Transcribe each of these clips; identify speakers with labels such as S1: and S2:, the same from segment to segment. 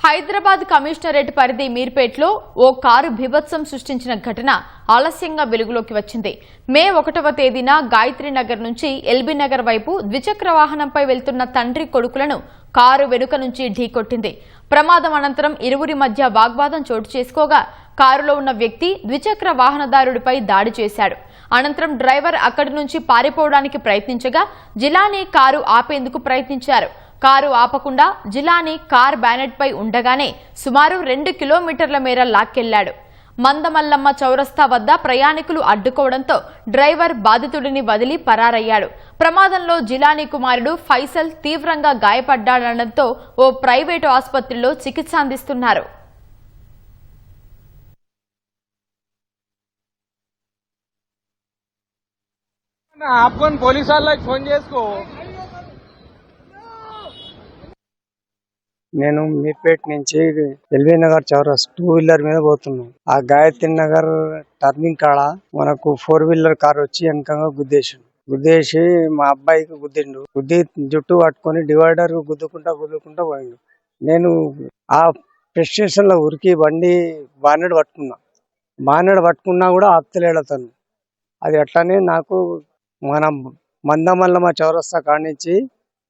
S1: Hyderabad commissionerate పరిధి మీర్పేట్లో ఓ car బీభత్సం సృష్టించిన ఘటన ఆలస్యంగా వెలుగులోకి వచ్చింది. మే 1వ తేదీన గాయత్రి నగర్ నుంచి ఎల్బీ నగర్ వైపు ద్విచక్ర వాహనంపై వెళ్తున్న తండ్రి కొడుకులను కారు వెనుక నుంచి ఢీకొట్టింది. ప్రమాదం అనంతరం ఇరువురి మధ్య వాగ్వాదం చోటు చేసుకోగా కారులో ఉన్న వ్యక్తి ద్విచక్ర వాహనదారుడిపై దాడి చేశాడు. అనంతరం డ్రైవర్ అక్కడి నుంచి పారిపోవడానికి ప్రయత్నించగా జిలానీ కారు ఆపేందుకు ప్రయత్నించారు. కారు ఆపకుండా జిలానీ కార్ బ్యానెట్ పై ఉండగానే సుమారు 2 కిలోమీటర్ల మేర లాక్కెళ్లాడు. మందమల్లమ్మ చౌరస్తా వద్ద ప్రయాణికులు అడ్డుకోవడంతో డ్రైవర్ బాధితుడిని వదిలి పరారయ్యాడు. ప్రమాదంలో జిలానీ కుమారుడు ఫైసల్ తీవ్రంగా గాయపడ్డాడనడంతో ఓ ప్రైవేటు ఆసుపత్రిలో చికిత్స అందిస్తున్నారు.
S2: నేను మీర్పేట నుంచి ఎల్బీ నగర్ చౌరస్ 2 వీలర్ మీద పోతున్నాను. ఆ గాయత్రి నగర్ టర్నింగ్ కాడ మనకు 4 వీలర్ కార్ వచ్చి వెనకంగా గుద్దేసి మా అబ్బాయికి గుద్ది జుట్టు పట్టుకొని డివైడర్ గుద్దుకుంటా పోయిండు. నేను ఆ ప్రెస్ స్టేషన్ లో ఉరికి బండి బానెడ్ పట్టుకున్నా కూడా ఆపుతలేడు అతను. అది అట్లానే నాకు మన మందమల్లమ్మ చౌరస్తా కానించి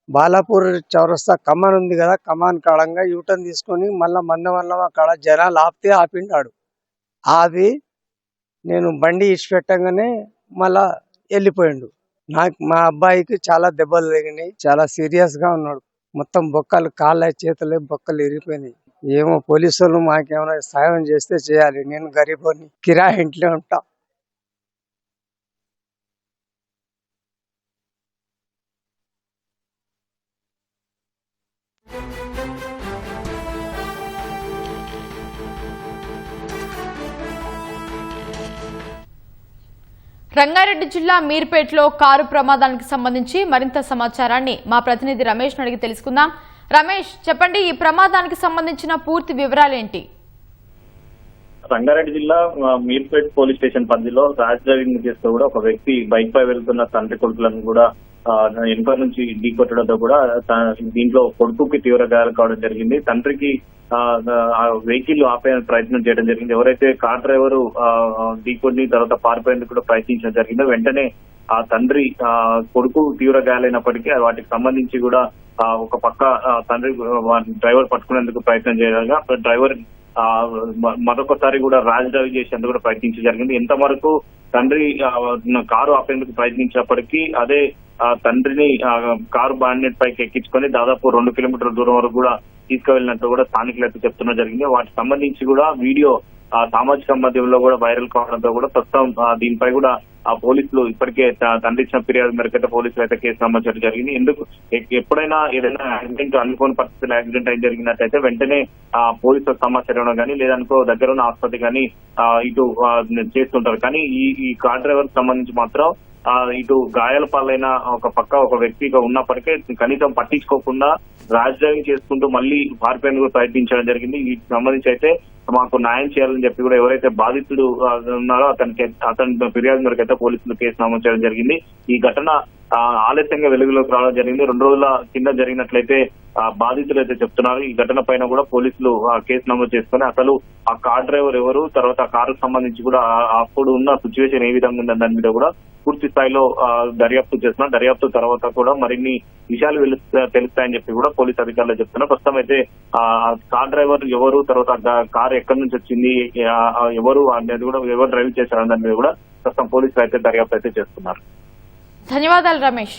S2: బాలాపూర్ చౌరస్తా కమాన్ ఉంది కదా, కమాన్ కాడంగా యూటర్న్ తీసుకొని మళ్ళా మందమల్లమ్మ కాడ జనాలు ఆపిండాడు. ఆపి నేను బండి ఇచ్చిపెట్టగానే మళ్ళా వెళ్ళిపోయిండు. మా అబ్బాయికి చాలా దెబ్బలు తగినాయి, చాలా సీరియస్ గా ఉన్నాడు. మొత్తం బొక్కలు కాళ్ళ చేతులు బొక్కలు ఇరిగిపోయినాయి. ఏమో పోలీసులు మాకేమైనా సాయం చేస్తే చేయాలి. నేను గరీబోని, కిరాయి ఇంట్లో ఉంటా.
S1: రంగారెడ్డి జిల్లా మీర్పేట్లో కారు ప్రమాదానికి సంబంధించి మరింత సమాచారాన్ని మా ప్రతినిధి రమేష్ అడిగి తెలుసుకుందాం. రమేష్, చెప్పండి, ఈ ప్రమాదానికి సంబంధించిన పూర్తి వివరాలేంటి?
S3: రంగారెడ్డి జిల్లా మీర్పేట్ పోలీస్ స్టేషన్ పరిధిలో ర్యాష్ డ్రైవింగ్ చేస్తూ కూడా ఒక వ్యక్తి బైక్ పై వెళ్తున్న తండ్రి కొడుకులను కూడా వెనుక నుంచి ఢీకొట్టడంతో కూడా దీంట్లో కొడుకుకి తీవ్ర గాయాలు కావడం జరిగింది. తండ్రికి వెహికల్ ఆపే ప్రయత్నం చేయడం జరిగింది. ఎవరైతే కార్ డ్రైవర్ ఢీకొని తర్వాత పారిపోయేందుకు కూడా ప్రయత్నించడం జరిగిందో వెంటనే ఆ తండ్రి కొడుకు తీవ్ర గాయాలైనప్పటికీ వాటికి సంబంధించి కూడా ఒక పక్క తండ్రి డ్రైవర్ పట్టుకునేందుకు ప్రయత్నం చేయగా డ్రైవర్ మరొకసారి కూడా ర్యాష్ డ్రైవ్ చేసేందుకు కూడా ప్రయత్నించడం జరిగింది. ఎంత వరకు తండ్రి కారు ఆపేందుకు ప్రయత్నించినప్పటికీ అదే తండ్రిని కారు బాండెట్ పైకి ఎక్కించుకొని దాదాపు 2 కిలోమీటర్ల దూరం వరకు కూడా తీసుకువెళ్ళినట్టు కూడా స్థానికులు అయితే చెప్తున్నా జరిగింది. వాటికి సంబంధించి కూడా వీడియో సామాజిక మాధ్యమంలో కూడా వైరల్ కావడంతో కూడా ప్రస్తుతం దీనిపై కూడా పోలీసులు ఇప్పటికే తండ్రి ఇచ్చిన ఫిర్యాదు మేరకు పోలీసులు అయితే కేసు నమోదు చేయడం జరిగింది. ఎందుకు ఎప్పుడైనా ఏదైనా యాక్సిడెంట్ అనుకోని పరిస్థితుల్లో యాక్సిడెంట్ అయి జరిగినట్టయితే వెంటనే పోలీసులకు సమాచారం ఇవ్వడం కానీ లేదనుకో దగ్గర ఉన్న ఆసుపత్రి కానీ ఇటు చేస్తుంటారు. కానీ ఈ కార్ డ్రైవర్ సంబంధించి మాత్రం ఇటు గాయాల పాలైన ఒక వ్యక్తిగా ఉన్నప్పటికే కనీసం పట్టించుకోకుండా ర్యాష్ డ్రైవింగ్ చేసుకుంటూ మళ్ళీ పారిపోయేందుకు ప్రయత్నించడం జరిగింది. వీటికి సంబంధించి అయితే మాకు న్యాయం చేయాలని చెప్పి కూడా ఎవరైతే బాధితుడు ఉన్నారో అతని ఫిర్యాదు మేరకు అయితే పోలీసులు కేసు నమోదు చేయడం జరిగింది. ఈ ఘటన ఆలస్యంగా వెలుగులోకి రావడం జరిగింది. 2 రోజుల కింద జరిగినట్లయితే బాధితులు అయితే చెప్తున్నారు. ఈ ఘటన పైన కూడా పోలీసులు కేసు నమోదు చేసుకుని అసలు ఆ కార్ డ్రైవర్ ఎవరు, తర్వాత ఆ కారుకు సంబంధించి కూడా అప్పుడు ఉన్న సిచ్యువేషన్ ఏ విధంగా ఉందని దాని మీద కూడా పూర్తి స్థాయిలో దర్యాప్తు చేస్తున్నారు. దర్యాప్తు తర్వాత కూడా మరిన్ని విషయాలు తెలుస్తాయని చెప్పి కూడా పోలీసు అధికారులు చెప్తున్నారు. ప్రస్తుతం అయితే కార్ డ్రైవర్ ఎవరు, తర్వాత కారు ఎక్కడి నుంచి వచ్చింది, ఎవరు అనేది కూడా ఎవరు డ్రైవ్ చేశారని దాని మీద కూడా ప్రస్తుతం పోలీసులు అయితే దర్యాప్తు అయితే చేస్తున్నారు.
S1: ధన్యవాదాలు రమేష్.